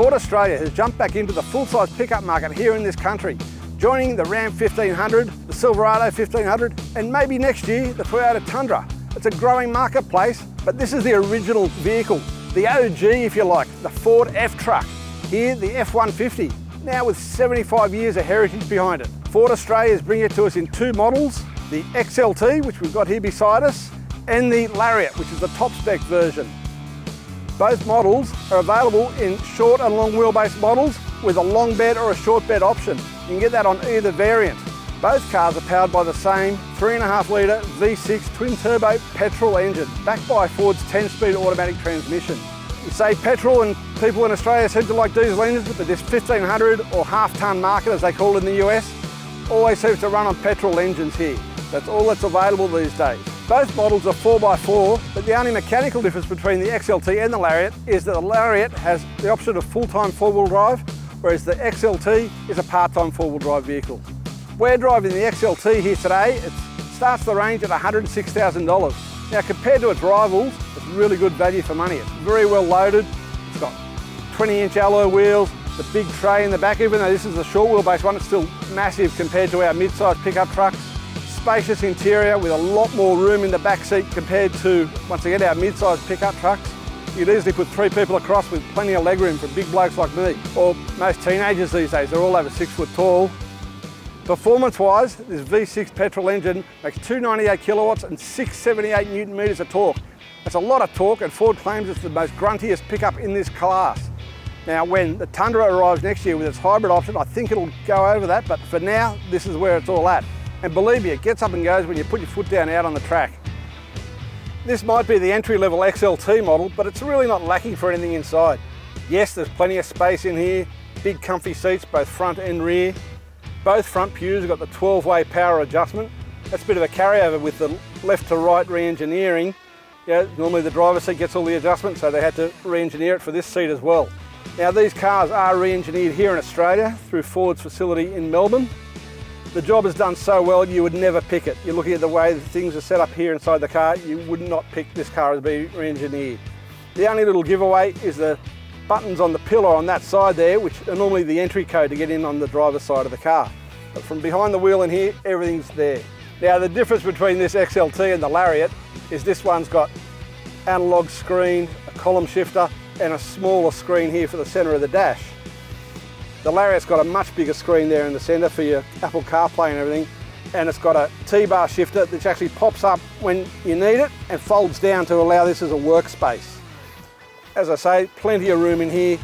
Ford Australia has jumped back into the full-size pickup market here in this country, joining the Ram 1500, the Silverado 1500, and maybe next year the Toyota Tundra. It's a growing marketplace, but this is the original vehicle, the OG if you like, the Ford F-Truck. Here, the F-150, now with 75 years of heritage behind it. Ford Australia is bringing it to us in two models, the XLT, which we've got here beside us, and the Lariat, which is the top spec version. Both models are available in short and long wheelbase models with a long bed or a short bed option. You can get that on either variant. Both cars are powered by the same 3.5 litre V6 twin turbo petrol engine, backed by Ford's 10-speed automatic transmission. You say petrol and people in Australia seem to like diesel engines, but this 1500 or half-ton market, as they call it in the US, always seems to run on petrol engines here. That's all that's available these days. Both models are 4x4, but the only mechanical difference between the XLT and the Lariat is that the Lariat has the option of full-time four-wheel drive, whereas the XLT is a part-time four-wheel drive vehicle. We're driving the XLT here today. It starts the range at $106,000. Now, compared to its rivals, it's really good value for money. It's very well loaded. It's got 20-inch alloy wheels, the big tray in the back. Even though this is a short wheelbase one, it's still massive compared to our mid-size pickup trucks. Spacious interior with a lot more room in the back seat compared to, once again, our mid-size pickup trucks. You'd easily put 3 people across with plenty of legroom for big blokes like me, or most teenagers these days. They're all over 6 foot tall. Performance-wise, this V6 petrol engine makes 298 kilowatts and 678 newton meters of torque. That's a lot of torque, and Ford claims it's the most gruntiest pickup in this class. Now, when the Tundra arrives next year with its hybrid option, I think it'll go over that, but for now, this is where it's all at. And believe me, it gets up and goes when you put your foot down out on the track. This might be the entry-level XLT model, but it's really not lacking for anything inside. Yes, there's plenty of space in here, big comfy seats, both front and rear. Both front pews have got the 12-way power adjustment. That's a bit of a carryover with the left to right re-engineering. Yeah, normally the driver's seat gets all the adjustments, so they had to re-engineer it for this seat as well. Now, these cars are re-engineered here in Australia through Ford's facility in Melbourne. The job is done so well you would never pick it. You're looking at the way that things are set up here inside the car, you would not pick this car as being re-engineered. The only little giveaway is the buttons on the pillar on that side there, which are normally the entry code to get in on the driver's side of the car. But from behind the wheel in here, everything's there. Now, the difference between this XLT and the Lariat is this one's got analog screen, a column shifter, and a smaller screen here for the centre of the dash. The Lariat's got a much bigger screen there in the centre for your Apple CarPlay and everything, and it's got a T-bar shifter that actually pops up when you need it and folds down to allow this as a workspace. As I say, plenty of room in here,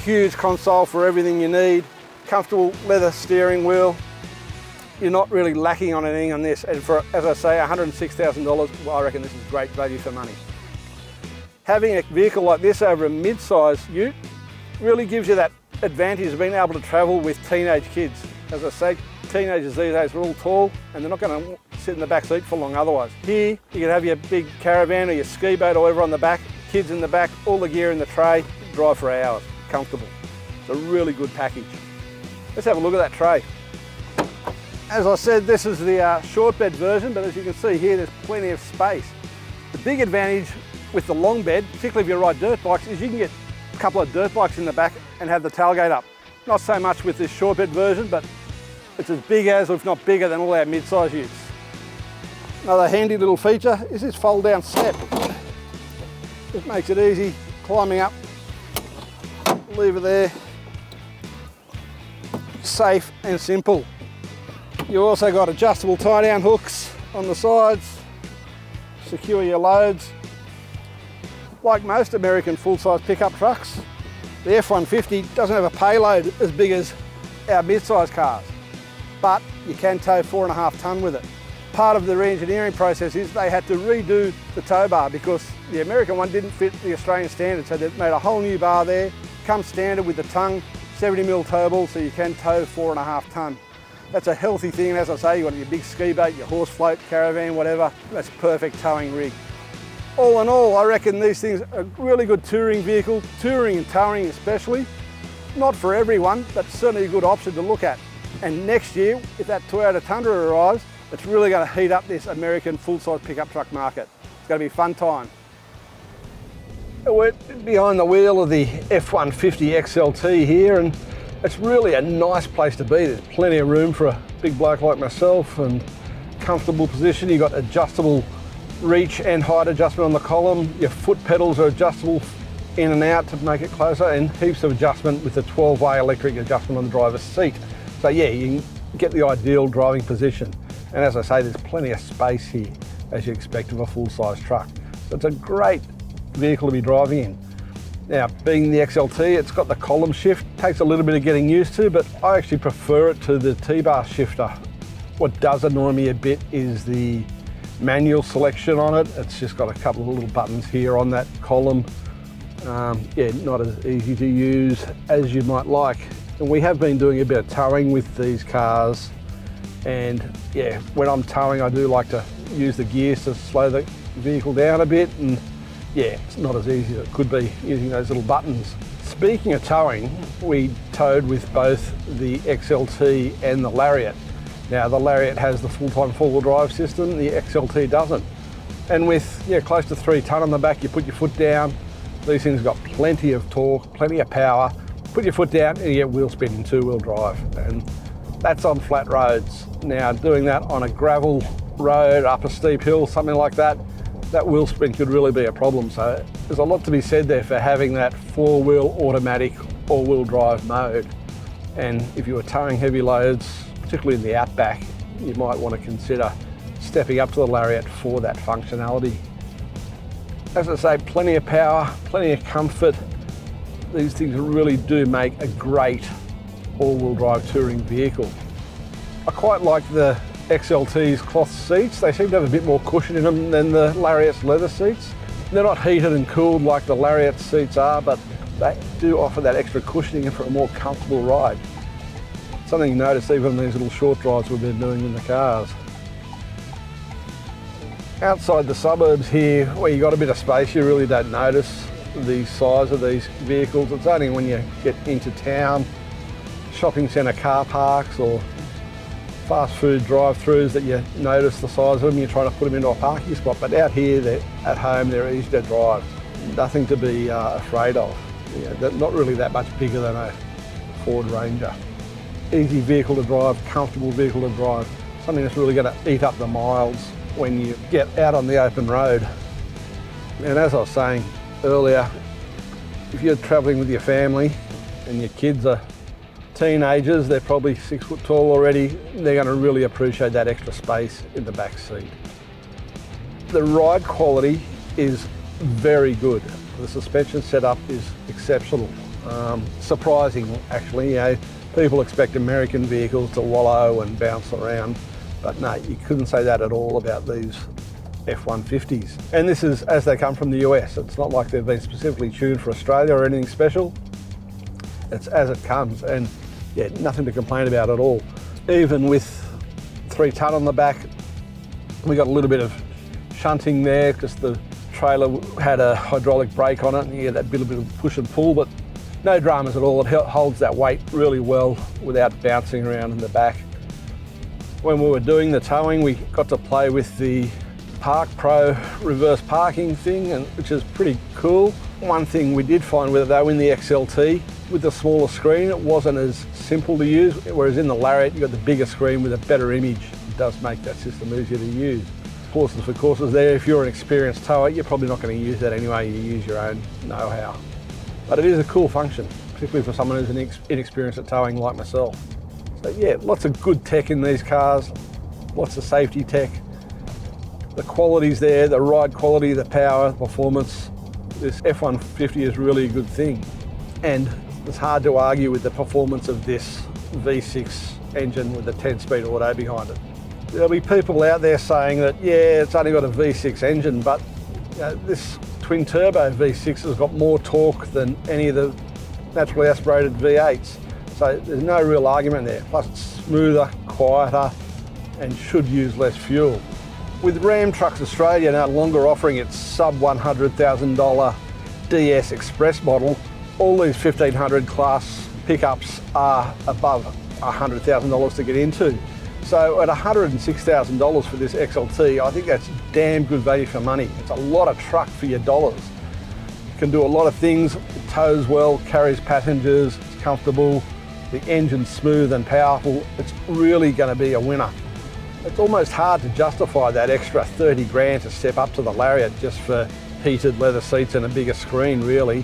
huge console for everything you need, comfortable leather steering wheel. You're not really lacking on anything on this, and for, as I say, $106,000, well, I reckon this is great value for money. Having a vehicle like this over a mid-size ute really gives you that advantage of being able to travel with teenage kids. As I say, teenagers these days are all tall and they're not going to sit in the back seat for long otherwise. Here, you can have your big caravan or your ski boat or whatever on the back, kids in the back, all the gear in the tray, drive for hours, comfortable. It's a really good package. Let's have a look at that tray. As I said, this is the short bed version, but as you can see here, there's plenty of space. The big advantage with the long bed, particularly if you ride dirt bikes, is you can get a couple of dirt bikes in the back and have the tailgate up. Not so much with this short bed version, but it's as big as, if not bigger than all our mid-size utes. Another handy little feature is this fold down step. Just makes it easy climbing up. Leave it there. Safe and simple. You also got adjustable tie down hooks on the sides. Secure your loads. Like most American full-size pickup trucks, the F-150 doesn't have a payload as big as our mid-size cars, but you can tow 4.5 tonne with it. Part of the re-engineering process is they had to redo the tow bar because the American one didn't fit the Australian standard, so they've made a whole new bar there, comes standard with the tongue, 70mm tow ball, so you can tow 4.5 tonne. That's a healthy thing, and as I say, you've got your big ski boat, your horse float, caravan, whatever, that's a perfect towing rig. All in all, I reckon these things are a really good touring vehicle, touring and towing especially. Not for everyone, but certainly a good option to look at. And next year, if that Toyota Tundra arrives, it's really going to heat up this American full-size pickup truck market. It's going to be a fun time. We're behind the wheel of the F-150 XLT here, and it's really a nice place to be. There's plenty of room for a big bloke like myself and comfortable position. You've got adjustable reach and height adjustment on the column. Your foot pedals are adjustable in and out to make it closer, and heaps of adjustment with the 12-way electric adjustment on the driver's seat. So yeah, you can get the ideal driving position. And as I say, there's plenty of space here, as you expect of a full-size truck. So it's a great vehicle to be driving in. Now, being the XLT, it's got the column shift. Takes a little bit of getting used to, but I actually prefer it to the T-bar shifter. What does annoy me a bit is the manual selection on it. It's just got a couple of little buttons here on that column. Yeah, not as easy to use as you might like. And we have been doing a bit of towing with these cars. And yeah, when I'm towing, I do like to use the gears to slow the vehicle down a bit. And yeah, it's not as easy as it could be using those little buttons. Speaking of towing, we towed with both the XLT and the Lariat. Now the Lariat has the full-time four-wheel drive system, the XLT doesn't. And with close to 3 tonne on the back, you put your foot down. These things got plenty of torque, plenty of power. Put your foot down and you get wheel spin in 2-wheel drive. And that's on flat roads. Now doing that on a gravel road, up a steep hill, something like that, that wheel spin could really be a problem. So there's a lot to be said there for having that 4-wheel automatic all-wheel drive mode. And if you were towing heavy loads, particularly in the outback, you might want to consider stepping up to the Lariat for that functionality. As I say, plenty of power, plenty of comfort. These things really do make a great all-wheel drive touring vehicle. I quite like the XLT's cloth seats. They seem to have a bit more cushion in them than the Lariat's leather seats. They're not heated and cooled like the Lariat seats are, but they do offer that extra cushioning for a more comfortable ride. Something you notice even in these little short drives we've been doing in the cars. Outside the suburbs here, where you've got a bit of space, you really don't notice the size of these vehicles. It's only when you get into town, shopping centre car parks or fast food drive-throughs that you notice the size of them. You're trying to put them into a parking spot, but out here, they're at home, they're easy to drive. Nothing to be afraid of. They're not really that much bigger than a Ford Ranger. Easy vehicle to drive, comfortable vehicle to drive, something that's really going to eat up the miles when you get out on the open road. And as I was saying earlier, if you're travelling with your family and your kids are teenagers, they're probably 6 foot tall already, they're going to really appreciate that extra space in the back seat. The ride quality is very good. The suspension setup is exceptional. Surprising actually. People expect American vehicles to wallow and bounce around, but no, you couldn't say that at all about these F-150s. And this is as they come from the US. It's not like they've been specifically tuned for Australia or anything special. It's as it comes, and yeah, nothing to complain about at all. Even with 3 tonne on the back, we got a little bit of shunting there because the trailer had a hydraulic brake on it, and you get that bit of push and pull, but no dramas at all. It holds that weight really well without bouncing around in the back. When we were doing the towing, we got to play with the Park Pro reverse parking thing, which is pretty cool. One thing we did find with it though, in the XLT, with the smaller screen, it wasn't as simple to use, whereas in the Lariat, you've got the bigger screen with a better image. It does make that system easier to use. Horses for courses there. If you're an experienced tower, you're probably not going to use that anyway. You use your own know-how. But it is a cool function, particularly for someone who's inexperienced at towing like myself. So yeah, lots of good tech in these cars, lots of safety tech. The quality's there, the ride quality, the power, the performance. This F-150 is really a good thing. And it's hard to argue with the performance of this V6 engine with the 10-speed auto behind it. There'll be people out there saying that, yeah, it's only got a V6 engine, but this twin turbo V6 has got more torque than any of the naturally aspirated V8s. So there's no real argument there. Plus it's smoother, quieter, and should use less fuel. With Ram Trucks Australia no longer offering its sub $100,000 DS Express model, all these 1500 class pickups are above $100,000 to get into. So at $106,000 for this XLT, I think that's damn good value for money. It's a lot of truck for your dollars. can do a lot of things. It tows well, carries passengers, it's comfortable, the engine's smooth and powerful. It's really going to be a winner. It's almost hard to justify that extra 30 grand to step up to the Lariat just for heated leather seats and a bigger screen really,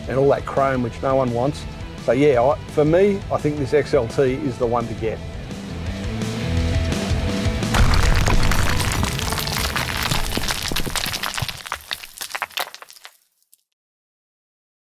and all that chrome which no one wants. So yeah, for me, I think this XLT is the one to get.